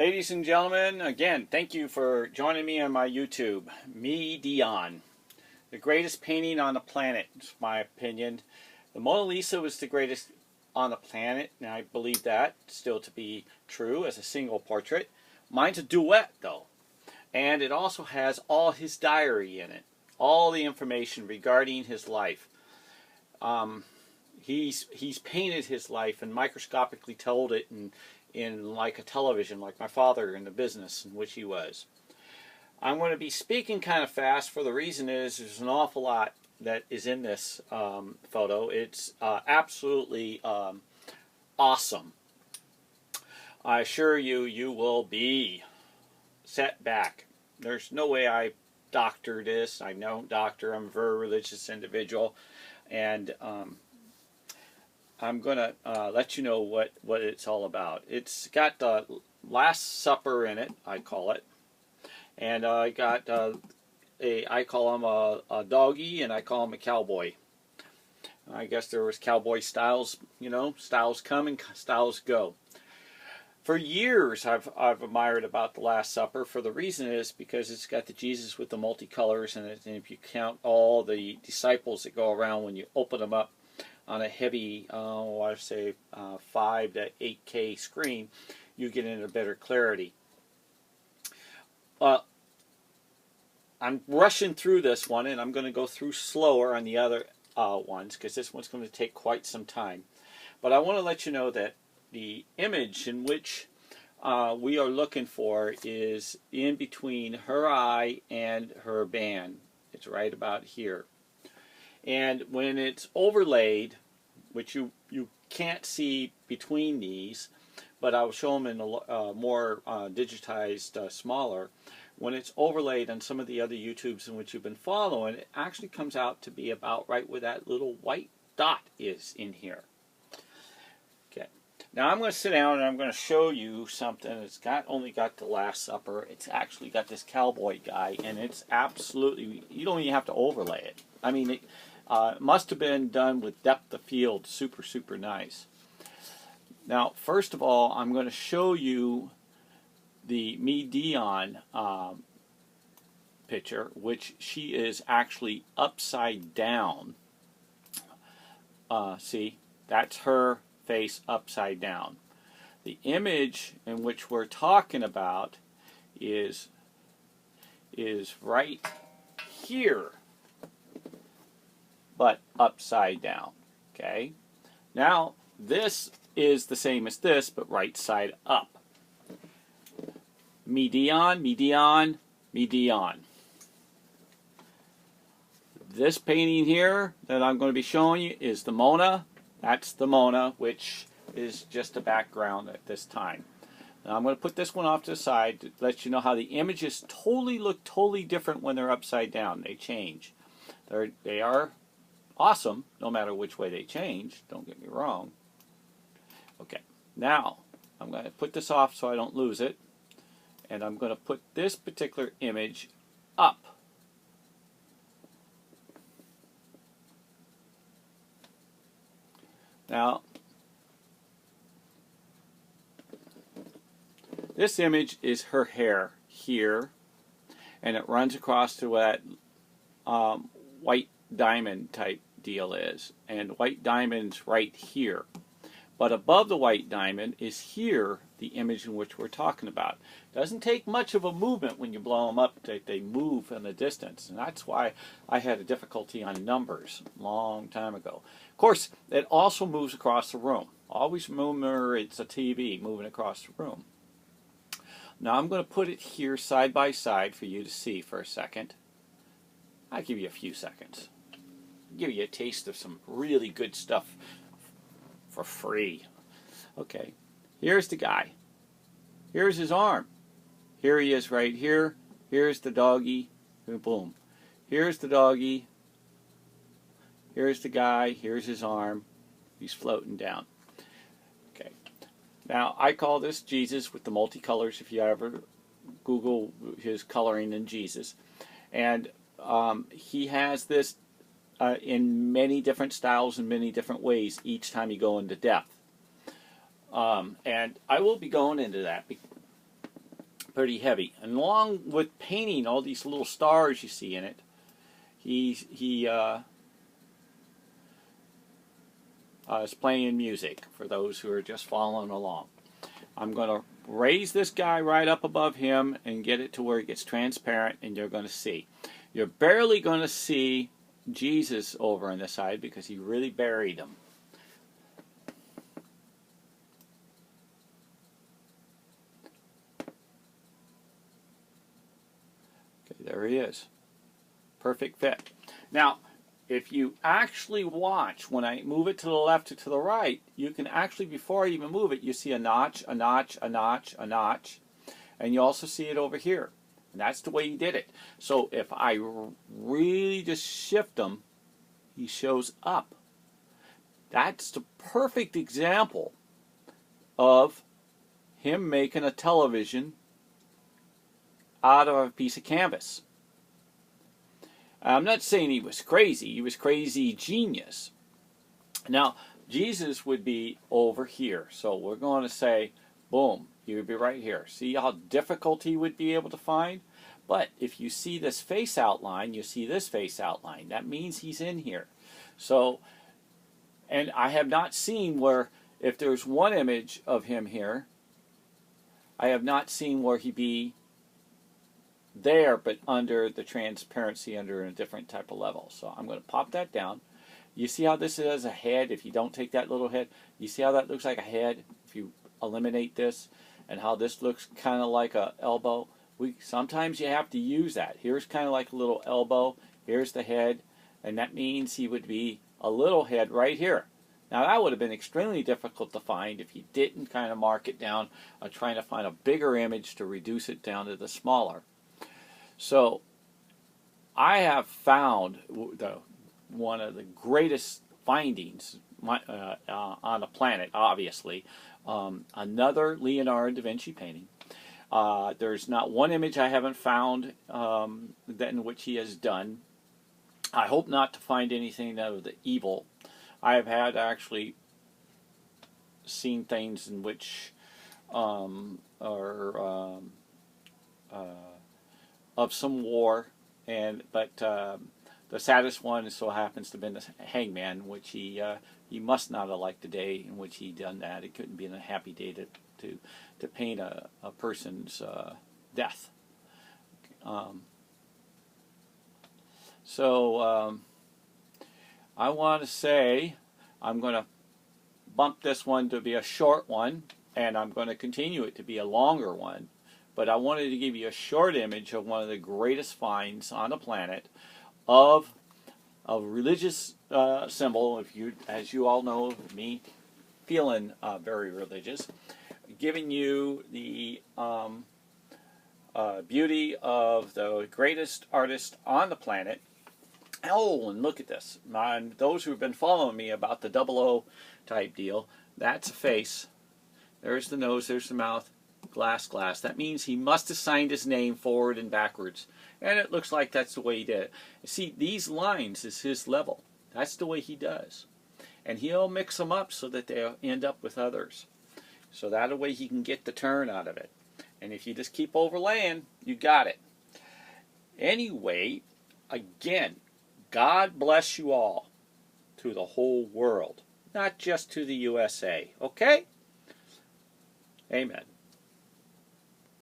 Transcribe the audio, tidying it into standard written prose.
Ladies and gentlemen, again, thank you for joining me on my YouTube. Midion, the greatest painting on the planet, in my opinion. The Mona Lisa was the greatest on the planet, and I believe that still to be true as a single portrait. Mine's a duet, though, and it also has all his diary in it, all the information regarding his life. He's painted his life and microscopically told it in like a television, like my father in the business in which he was. I'm going to be speaking kind of fast for the reason is there's an awful lot that is in this photo. It's absolutely awesome. I assure you, you will be set back. There's no way I doctor this. I don't doctor. I'm a very religious individual, and I'm going to let you know what it's all about. It's got the Last Supper in it, I call it. And I got I call him a doggy, and I call him a cowboy. I guess there was cowboy styles, you know, styles come and styles go. For years I've admired about the Last Supper. For the reason is because it's got the Jesus with the multicolors in it, and if you count all the disciples that go around when you open them up on a heavy, I say 5 to 8K screen, you get into better clarity. I'm rushing through this one, and I'm going to go through slower on the other ones because this one's going to take quite some time. But I want to let you know that the image in which we are looking for is in between her eye and her band. It's right about here. And when it's overlaid, which you can't see between these, but I'll show them in a more digitized, smaller. When it's overlaid on some of the other YouTubes in which you've been following, it actually comes out to be about right where that little white dot is in here. Okay. Now I'm going to sit down and I'm going to show you something. It's only got the Last Supper. It's actually got this cowboy guy, and it's absolutely, you don't even have to overlay it. I mean, it must have been done with depth of field, super, super nice. Now, first of all, I'm going to show you the Midion picture, which she is actually upside down. See, that's her face upside down. The image in which we're talking about is right here, but upside down. Okay? Now, this is the same as this, but right side up. Midion, Midion, Midion. This painting here that I'm going to be showing you is the Mona. That's the Mona, which is just a background at this time. Now I'm going to put this one off to the side to let you know how the images look totally different when they're upside down. They change. They are awesome, no matter which way they change. Don't get me wrong. Okay, now I'm going to put this off so I don't lose it. And I'm going to put this particular image up. Now, this image is her hair here, and it runs across to that white diamond type deal is. And white diamond's right here. But above the white diamond is here the image in which we're talking about. Doesn't take much of a movement when you blow them up that they move in the distance. And that's why I had a difficulty on numbers a long time ago. Of course, it also moves across the room. Always remember it's a TV moving across the room. Now I'm going to put it here side by side for you to see for a second. I'll give you a few seconds. I'll give you a taste of some really good stuff for free. Okay, here's the guy. Here's his arm. Here he is right here. Here's the doggy. Boom. Here's the doggy. Here's the guy. Here's his arm. He's floating down. Okay. Now, I call this Jesus with the multicolors if you ever Google his coloring in Jesus. And he has this in many different styles and many different ways each time you go into depth. And I will be going into that pretty heavy. And along with painting all these little stars you see in it, he is playing music for those who are just following along. I'm going to raise this guy right up above him and get it to where it gets transparent, and you're going to see. You're barely going to see Jesus over on this side because he really buried him. Okay, there he is. Perfect fit. Now, if you actually watch, when I move it to the left or to the right, you can actually, before I even move it, you see a notch, a notch, a notch, a notch, and you also see it over here. And that's the way he did it. So if I really just shift him, he shows up. That's the perfect example of him making a television out of a piece of canvas. I'm not saying he was crazy. He was crazy genius. Now, Jesus would be over here. So we're going to say, boom, he would be right here. See how difficult he would be able to find? But if you see this face outline, you see this face outline. That means he's in here. So, and I have not seen where, if there's one image of him here, I have not seen where he be there, but under the transparency, under a different type of level. So I'm going to pop that down. You see how this is a head? If you don't take that little head, you see how that looks like a head? If you eliminate this, and how this looks kind of like a elbow. Sometimes you have to use that. Here's kind of like a little elbow. Here's the head, and that means he would be a little head right here. Now that would have been extremely difficult to find if you didn't kind of mark it down, trying to find a bigger image to reduce it down to the smaller. So I have found one of the greatest findings on the planet, obviously, another Leonardo da Vinci painting. There's not one image I haven't found in which he has done. I hope not to find anything of the evil. I have had actually seen things in which are of some war, but the saddest one so happens to have been the hangman, which he must not have liked the day in which he done that. It couldn't be a happy day to paint a person's death. I want to say I'm going to bump this one to be a short one, and I'm going to continue it to be a longer one. But I wanted to give you a short image of one of the greatest finds on the planet of a religious symbol. As you all know, me feeling very religious, giving you the beauty of the greatest artist on the planet. Oh, and look at this. Those who have been following me about the 00 type deal, that's a face. There's the nose, there's the mouth. Glass. That means he must have signed his name forward and backwards. And it looks like that's the way he did it. See, these lines is his level. That's the way he does. And he'll mix them up so that they'll end up with others. So that way he can get the turn out of it. And if you just keep overlaying, you got it. Anyway, again, God bless you all to the whole world. Not just to the USA. Okay? Amen.